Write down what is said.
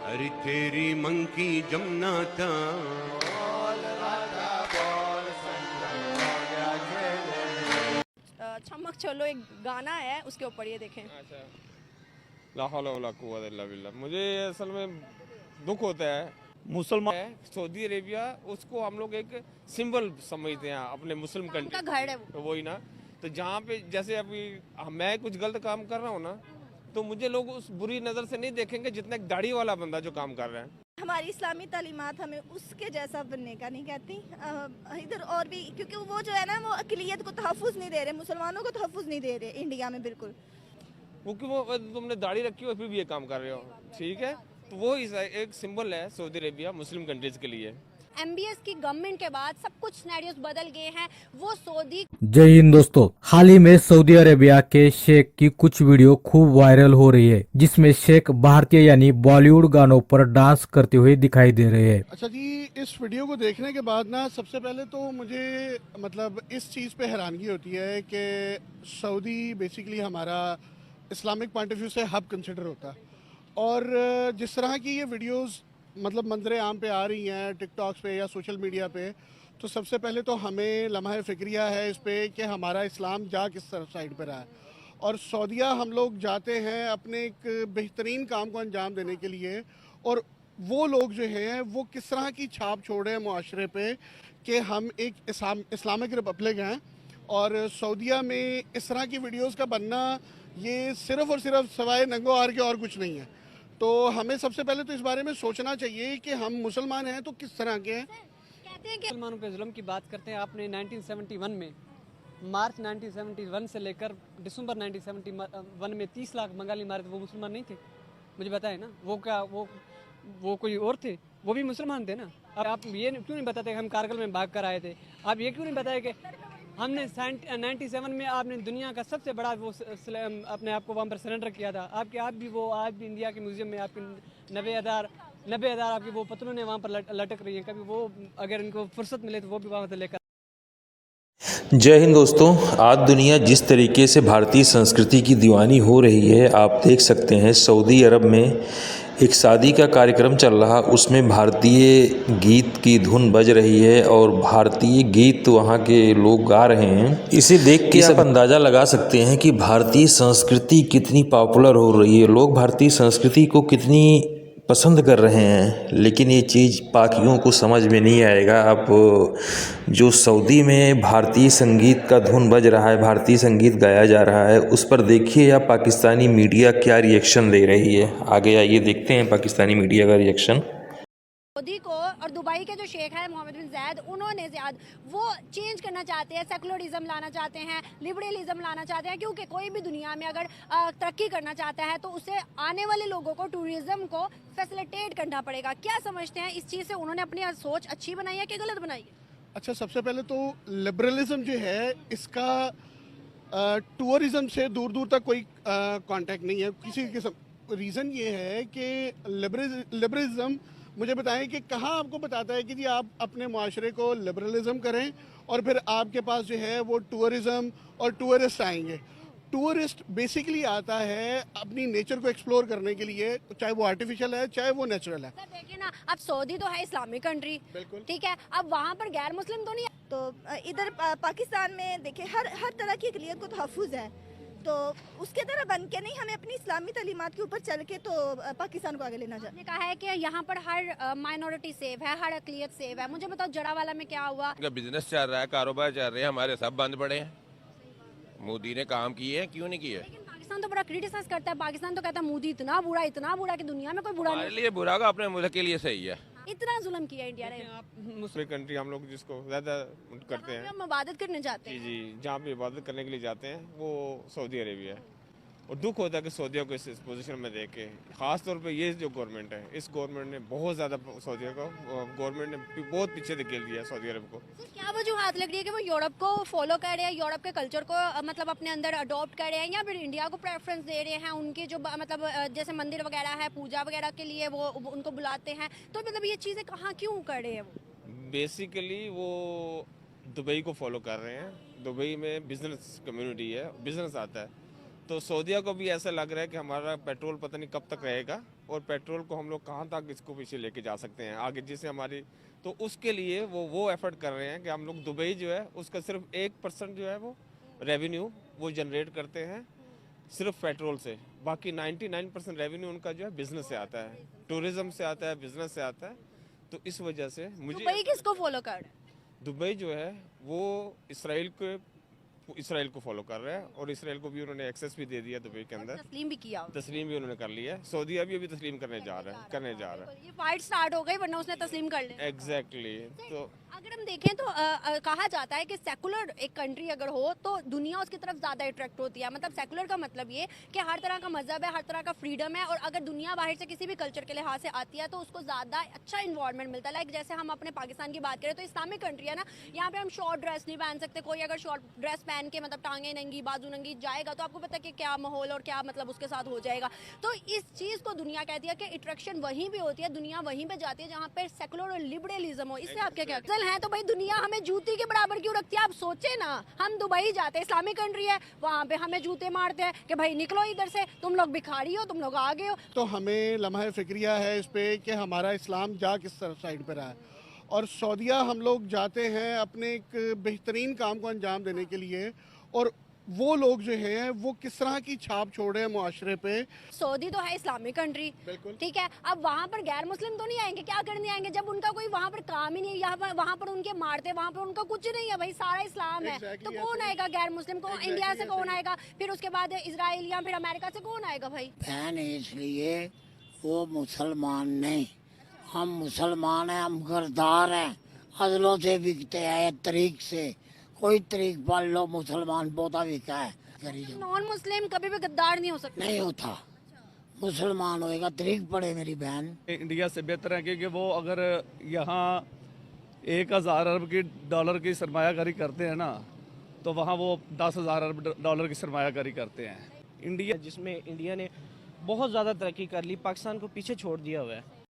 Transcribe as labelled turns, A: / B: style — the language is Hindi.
A: अरे तेरी मंकी जमना था।
B: चमक चलो एक गाना है, उसके ऊपर ये देखें।
C: अच्छा, ला हौला वला कुव्वता इल्ला बिल्लाह। मुझे असल में दुख होता है, मुसलमान है सऊदी अरेबिया, उसको हम लोग एक सिंबल समझते हैं अपने मुस्लिम कंट्री
B: का घर है वो।
C: तो वही ना। तो जहाँ पे जैसे अभी मैं कुछ गलत काम कर रहा हूँ ना, तो मुझे लोग उस बुरी नज़र से नहीं देखेंगे जितना एक दाढ़ी वाला बंदा जो काम कर रहा है।
D: हमारी इस्लामी तालीमात हमें उसके जैसा बनने का नहीं कहती। इधर और भी, क्योंकि वो जो है ना, वो अक़लियत को तहफ़्फ़ुज़ नहीं दे रहे, मुसलमानों को तहफ़्फ़ुज़ नहीं दे रहे इंडिया में बिल्कुल।
C: वो क्यों, वो तुमने दाढ़ी रखी हो फिर भी ये काम कर रहे हो, ठीक है। तो वो एक सिंबल है सऊदी अरेबिया मुस्लिम कंट्रीज के लिए।
B: MBS की गवर्नमेंट के बाद सब कुछ सिनेरियोस बदल गए हैं। वो सऊदी
E: जय हिंद दोस्तों, हाल ही में सऊदी अरेबिया के शेख की कुछ वीडियो खूब वायरल हो रही है, जिसमें शेख भारतीय यानी बॉलीवुड गानों पर डांस करते हुए दिखाई दे रहे हैं।
F: अच्छा जी, इस वीडियो को देखने के बाद ना सबसे पहले तो मुझे मतलब इस चीज़ पे हैरानगी होती है कि सऊदी बेसिकली हमारा इस्लामिक पॉइंट ऑफ व्यू से हब कंसिडर होता है, और जिस तरह की ये वीडियोस मतलब मंजर आम पे आ रही हैं टिकटॉक्स पे या सोशल मीडिया पे, तो सबसे पहले तो हमें लम्हा फ़िक्रिया है इस पे कि हमारा इस्लाम जा किस साइड पर रहा है। और सऊदीया हम लोग जाते हैं अपने एक बेहतरीन काम को अंजाम देने के लिए, और वो लोग जो हैं वो किस तरह की छाप छोड़े हैं मुआशरे पे कि हम एक इस्लामिक रिपब्लिक हैं। और सऊदीया में इस तरह की वीडियोस का बनना ये सिर्फ़ और सिर्फ सवाए नंगो आर के और कुछ नहीं है। तो हमें सबसे पहले तो इस बारे में सोचना चाहिए कि हम मुसलमान हैं तो किस तरह के हैं।
B: कहते हैं कि
G: मुसलमानों पे जुल्म की बात करते हैं। आपने 1971 में, मार्च 1971 से लेकर दिसंबर 1971 में 30 लाख बंगाली मारे थे, वो मुसलमान नहीं थे? मुझे बताए ना, वो क्या वो कोई और थे? वो भी मुसलमान थे ना। अब आप ये क्यों नहीं बताते कि हम कारगिल में भाग कर आए थे? आप ये क्यों नहीं बताए कि हमने 97 में आपने दुनिया का सबसे बड़ा वो अपने आप को वहाँ पर सरेंडर किया था? आप भी वो आज भी इंडिया के म्यूजियम में आपके 90,000 आपकी वो पतलूनें वहाँ पर लटक रही हैं। कभी वो अगर इनको फुर्सत मिले तो वो भी वहाँ से लेकर।
H: जय हिंद दोस्तों, आज दुनिया जिस तरीके से भारतीय संस्कृति की दीवानी हो रही है, आप देख सकते हैं सऊदी अरब में एक शादी का कार्यक्रम चल रहा, उसमें भारतीय गीत की धुन बज रही है और भारतीय गीत वहाँ के लोग गा रहे हैं। इसे देख के आप अंदाज़ा लगा सकते हैं कि भारतीय संस्कृति कितनी पॉपुलर हो रही है, लोग भारतीय संस्कृति को कितनी पसंद कर रहे हैं। लेकिन ये चीज़ पाकियों को समझ में नहीं आएगा। आप जो सऊदी में भारतीय संगीत का धुन बज रहा है, भारतीय संगीत गाया जा रहा है, उस पर देखिए या पाकिस्तानी मीडिया क्या रिएक्शन दे रही है। आगे आइए देखते हैं पाकिस्तानी मीडिया का रिएक्शन।
B: सऊदी को और दुबई के जो शेख है मोहम्मद बिन जायद, उन्होंने वो चेंज करना चाहते हैं, सेकुलरिज्म लाना चाहते हैं, लिबरलिज्म लाना चाहते हैं। क्योंकि कोई भी दुनिया में अगर तरक्की करना चाहता है तो उसे आने वाले लोगों को, टूरिज्म को फैसिलिटेट करना पड़ेगा। क्या समझते हैं इस चीज़ से? उन्होंने अपनी सोच अच्छी बनाई है कि गलत बनाई है?
F: अच्छा, सबसे पहले तो लिबरलिज्म जो है इसका टूरिज्म से दूर दूर तक कोई कांटेक्ट नहीं है किसी किस्म। रीज़न ये है कि लिबरलिज्म, मुझे बताएं कि कहाँ आपको बताता है कि जी आप अपने माशरे को लिबरलिज्म करें और फिर आपके पास जो है वो टूरिज्म और टूरिस्ट आएंगे। टूरिस्ट बेसिकली आता है अपनी नेचर को एक्सप्लोर करने के लिए, चाहे वो आर्टिफिशियल है चाहे वो नेचुरल है।
B: सर देखिए ना, अब सऊदी तो है इस्लामिक कंट्री, ठीक है, अब वहाँ पर गैर मुस्लिम तो नहीं है।
D: तो इधर पाकिस्तान में देखिए हर तरह की अक़लियत को तहफ़्फ़ुज़ है, तो उसके तरह बन के नहीं, हमें अपनी इस्लामी तालीमात के ऊपर चल के तो पाकिस्तान को आगे लेना चाहिए।
B: कहा है कि यहाँ पर हर माइनॉरिटी सेव है, हर अक़लियत सेव है। मुझे बताओ जड़ावाला में क्या हुआ?
I: बिजनेस चल रहा है, कारोबार चल रहे हैं, हमारे सब बंद पड़े हैं। मोदी ने काम किए हैं, क्यों नहीं किए?
B: लेकिन पाकिस्तान तो बड़ा क्रिटिसाइज करता है। पाकिस्तान तो कहता है मोदी इतना बुरा कि दुनिया में कोई बुरा
I: हमारे
B: नहीं।
I: लिए बुरा का अपने मुल्क के लिए सही है।
B: इतना जुल्म किया इंडिया ने।
C: आप मुस्लिम कंट्री हम लोग जिसको ज़्यादा करते हैं,
B: हम इबादत करने जाते हैं।
C: जी, जहाँ पे इबादत करने के लिए जाते हैं वो सऊदी अरेबिया है। और दुख होता है कि सऊदियों को इस पोजीशन में देख के, ख़ास तौर पे ये जो गवर्नमेंट है, इस गवर्नमेंट ने बहुत ज़्यादा सऊदियों को, गवर्नमेंट ने बहुत पीछे धकेल दिया सऊदी अरब को।
B: क्या वजूहत लग रही है कि वो यूरोप को फॉलो कर रहे हैं, यूरोप के कल्चर को मतलब अपने अंदर अडॉप्ट कर रहे हैं, या फिर इंडिया को प्रेफरेंस दे रहे हैं? उनके जो मतलब जैसे मंदिर वगैरह है, पूजा वगैरह के लिए वो उनको बुलाते हैं, तो मतलब ये चीज़ें कहाँ क्यों कर रहे हैं वो?
C: बेसिकली वो दुबई को फॉलो कर रहे हैं। दुबई में बिजनेस कम्युनिटी है, बिजनेस आता है, तो सऊदिया को भी ऐसा लग रहा है कि हमारा पेट्रोल पता नहीं कब तक रहेगा, और पेट्रोल को हम लोग कहाँ तक इसको पीछे लेके जा सकते हैं आगे, जिससे हमारी, तो उसके लिए वो एफर्ट कर रहे हैं कि हम लोग दुबई जो है उसका सिर्फ 1% जो है वो रेवेन्यू वो जनरेट करते हैं सिर्फ पेट्रोल से, बाकी 99% रेवेन्यू उनका जो है बिजनेस से आता है, टूरिज्म से आता है, बिजनेस से आता है। तो इस वजह से मुझे
B: दुबई किसको फॉलो कर रहा है?
C: दुबई जो है वो इसराइल को फॉलो कर रहा है, और इसराइल को भी उन्होंने एक्सेस भी दे दिया दुबई के अंदर,
B: तस्लीम भी किया होगा।
C: तस्लीम भी उन्होंने कर लिया है। सऊदी अरब भी तस्लीम करने जा रहा है।
B: ये फाइट स्टार्ट हो गई, वरना उसने तस्लीम कर लिया।
C: एग्जैक्टली। तो
B: अगर हम देखें तो कहा जाता है कि सेकुलर एक कंट्री अगर हो तो दुनिया उसकी तरफ ज़्यादा अट्रैक्ट होती है। मतलब सेकुलर का मतलब ये कि हर तरह का मजहब है, हर तरह का फ्रीडम है, और अगर दुनिया बाहर से किसी भी कल्चर के लिहाज से आती है तो उसको ज़्यादा अच्छा इन्वायरमेंट मिलता है। लाइक जैसे हम अपने पाकिस्तान की बात करें तो इस्लामिक कंट्री है ना, यहाँ पे हम शॉर्ट ड्रेस नहीं पहन सकते। कोई अगर शॉर्ट ड्रेस पहन के मतलब टांगे नंगी बाजू नंगी जाएगा तो आपको पता है कि क्या माहौल और क्या मतलब उसके साथ हो जाएगा। तो इस चीज़ को दुनिया कहती है कि अट्रैक्शन वहीं पर होती है, दुनिया वहीं पर जाती है जहाँ पर सेकुलर और लिबरलिज्म हो। इससे आपके क्या है? तो भाई दुनिया हमें जूती के बराबर क्यों रखती है? आप सोचे ना, हम दुबई जाते हैं, इस्लामिक कंट्री है, वहाँ पे हमें जूते मारते हैं कि भाई निकलो इधर से, तुम लोग भिखारी हो, तुम लोग आगे हो।
F: तो हमें लम्हा फिक्रिया है इस पे कि हमारा इस्लाम जा किस साइड पर रहा है, और सऊदीया हम लोग जाते हैं अपने एक बेहतरीन काम को अंजाम देने के लिए, और वो लोग जो हैं वो किस तरह की छाप छोड़े हैं मुआशरे पे।
B: सऊदी तो है इस्लामिक कंट्री,
F: बिल्कुल
B: ठीक है। अब वहाँ पर गैर मुस्लिम तो नहीं आएंगे, क्या करने आएंगे जब उनका कोई वहाँ पर काम ही नहीं है, वहाँ पर उनके मारते, वहाँ पर उनका कुछ नहीं है भाई, सारा इस्लाम है। तो कौन आएगा गैर मुस्लिम को? इंडिया से कौन आएगा? फिर उसके बाद इजराइल या फिर अमेरिका से कौन आएगा भाई?
J: बहन इसलिए वो मुसलमान नहीं, हम मुसलमान हैं, हम गरदार हैं, अदलों से बिकते हैं, तरीक से कोई तरीक पाल लो, मुसलमान बहुत बिका है।
B: नॉन मुस्लिम कभी भी गद्दार नहीं हो सकता।
J: नहीं होता, मुसलमान होएगा तरीक पड़े मेरी बहन।
K: इंडिया से बेहतर है क्योंकि वो अगर यहाँ 1000 अरब की डॉलर की सरमायाकारी करते हैं ना, तो वहाँ वो 10,000 अरब डॉलर की सरमायाकारी करते हैं।
L: इंडिया जिसमें इंडिया ने बहुत ज़्यादा तरक्की कर ली, पाकिस्तान को पीछे छोड़ दिया हुआ है।